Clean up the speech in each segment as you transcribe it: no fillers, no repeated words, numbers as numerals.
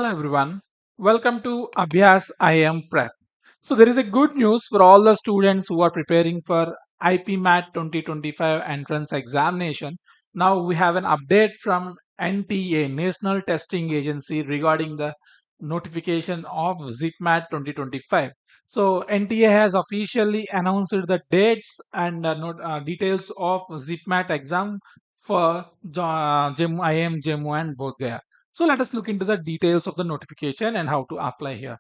Hello everyone. Welcome to Abhyas IM Prep. So there is a good news for all the students who are preparing for IPMAT 2025 entrance examination. Now we have an update from NTA, National Testing Agency, regarding the notification of JIPMAT 2025. So NTA has officially announced the dates and details of JIPMAT exam for Jammu, IIM Jammu and Bodh Gaya. So let us look into the details of the notification and how to apply here.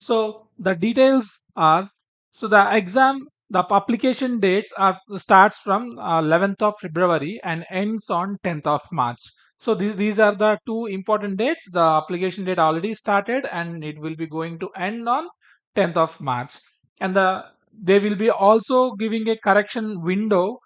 So the details are, so the exam, the application dates are starts from 11th of February and ends on 10th of March. So these are the two important dates. The application date already started and it will be going to end on 10th of March. And they will be also giving a correction window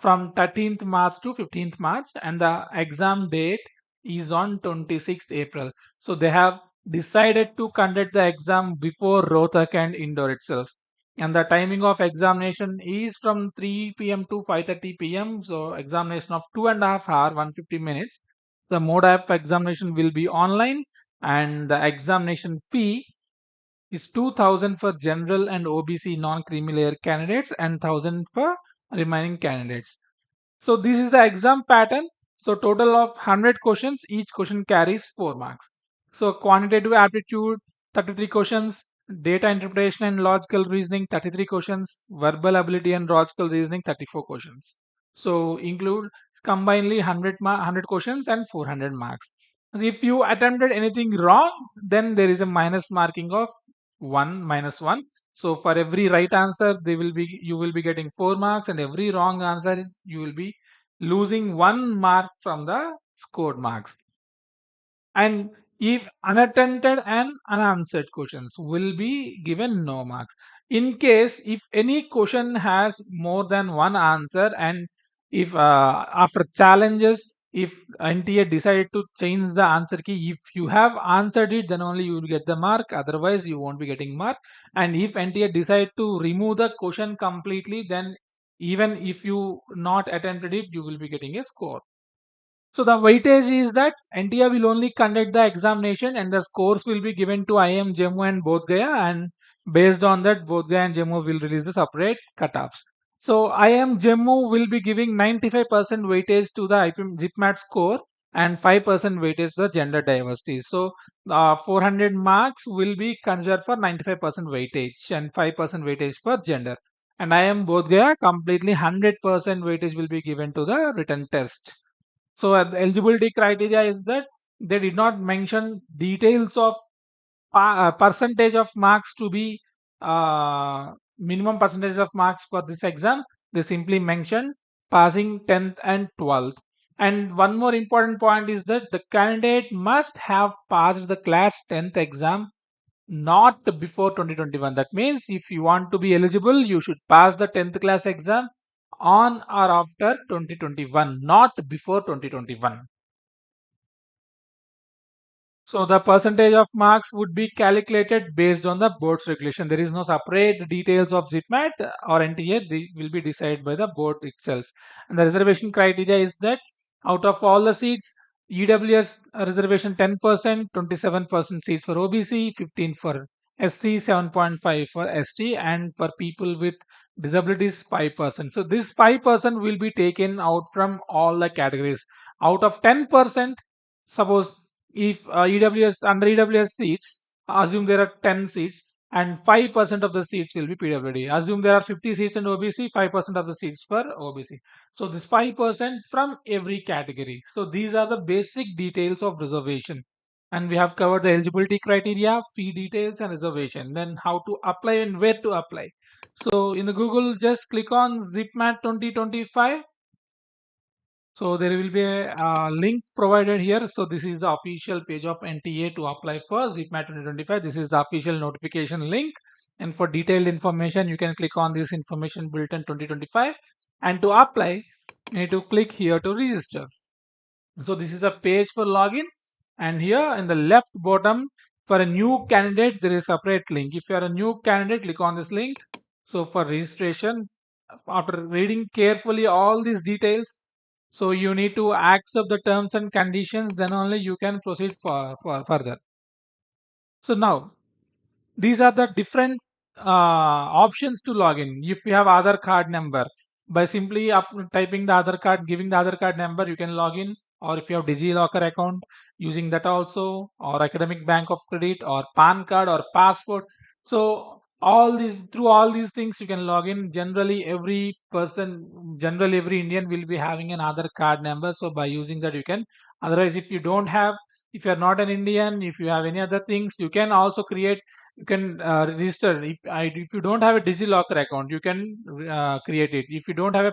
from 13th March to 15th March, and the exam date is on 26th April. So they have decided to conduct the exam before Rohtak and Indore itself. And the timing of examination is from 3 p.m. to 5:30 p.m. So examination of 2.5 hours, 150 minutes. The mode of examination will be online, and the examination fee is 2,000 for general and OBC non-creamy layer candidates and 1,000 for remaining candidates. So this is the exam pattern. So total of 100 questions, each question carries 4 marks. So quantitative aptitude 33 questions, data interpretation and logical reasoning 33 questions, verbal ability and logical reasoning 34 questions. So include combinedly 100 questions and 400 marks. If you attempted anything wrong, then there is a minus marking of 1 minus 1. So for every right answer, you will be getting 4 marks, and every wrong answer you will be losing 1 mark from the scored marks. And if unattended and unanswered questions will be given no marks. In case if any question has more than one answer, and if after challenges, if NTA decided to change the answer key, if you have answered it, then only you will get the mark, otherwise you won't be getting mark. And if NTA decide to remove the question completely, then even if you not attempted it, you will be getting a score. So the weightage is that NTI will only conduct the examination and the scores will be given to IIM Jammu and Bodh Gaya, and based on that Bodh Gaya and Jammu will release the separate cutoffs. So IIM Jammu will be giving 95% weightage to the IPM JIPMAT score and 5% weightage to the gender diversity. So 400 marks will be considered for 95% weightage and 5% weightage for gender. And IIM Bodh Gaya completely 100% weightage will be given to the written test. So the eligibility criteria is that they did not mention details of percentage of marks to be minimum percentage of marks for this exam. They simply mentioned passing 10th and 12th. And one more important point is that the candidate must have passed the class 10th exam not before 2021. That means if you want to be eligible, you should pass the 10th class exam on or after 2021, not before 2021. So the percentage of marks would be calculated based on the board's regulation. There is no separate details of JITMAT or NTA. They will be decided by the board itself. And the reservation criteria is that out of all the seats, EWS reservation 10%, 27% seats for OBC, 15 for SC, 7.5 for ST, and for people with disabilities 5%. So this 5% will be taken out from all the categories. Out of 10%, suppose if under EWS seats, assume there are 10 seats and 5% of the seats will be PWD. Assume there are 50 seats in OBC, 5% of the seats for OBC. So this 5% from every category. So these are the basic details of reservation. And we have covered the eligibility criteria, fee details, and reservation. Then how to apply and where to apply. So in the Google, just click on ZipMat 2025. So there will be a link provided here. So this is the official page of NTA to apply for ZIPMAT 2025. This is the official notification link. And for detailed information, you can click on this information bulletin 2025. And to apply, you need to click here to register. So this is the page for login. And here in the left bottom, for a new candidate, there is a separate link. If you are a new candidate, click on this link. So for registration, after reading carefully all these details, so you need to accept the terms and conditions, then only you can proceed for further. So now these are the different options to log in. If you have Aadhaar card number, by simply typing the Aadhaar card, giving the Aadhaar card number, you can log in. Or if you have DigiLocker account, using that also, or academic bank of credit, or PAN card, or passport. So all these, through all these things, you can log in. Generally, every person, generally every Indian will be having an Aadhaar card number. So by using that, you can. Otherwise, if you don't have, if you are not an Indian, if you have any other things, you can also create, you can register. If you don't have a DigiLocker account, you can create it. If you don't have a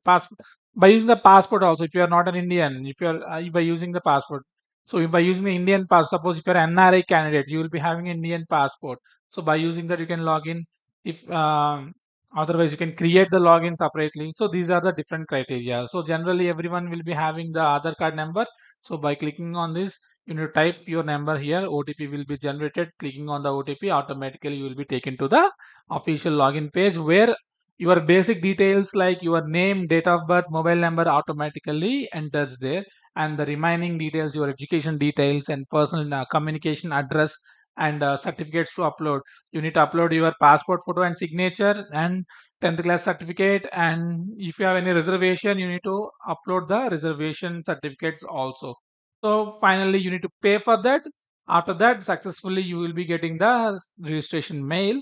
passport, by using the passport also, if you are not an Indian, if you are by using the passport, so if by using the Indian pass, suppose if you are an NRI candidate, you will be having an Indian passport. So by using that, you can log in. If otherwise, you can create the login separately. So these are the different criteria. So generally, everyone will be having the Aadhaar card number. So by clicking on this, you need to type your number here. OTP will be generated. Clicking on the OTP, automatically you will be taken to the official login page, where your basic details like your name, date of birth, mobile number automatically enters there, and the remaining details, your education details and personal communication address, and certificates to upload. You need to upload your passport photo and signature, and 10th class certificate, and if you have any reservation, you need to upload the reservation certificates also. So finally, you need to pay for that. After that, successfully, you will be getting the registration mail.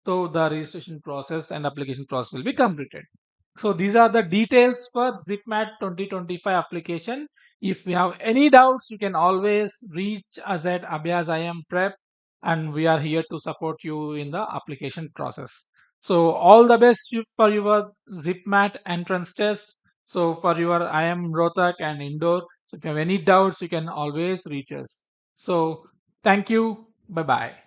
So the registration process and application process will be completed. So these are the details for ZipMat 2025 application. If you have any doubts, you can always reach us at Abhyas IM Prep, and we are here to support you in the application process. So all the best for your ZipMat entrance test. So for your IM Rohtak and Indore. So if you have any doubts, you can always reach us. So thank you. Bye bye.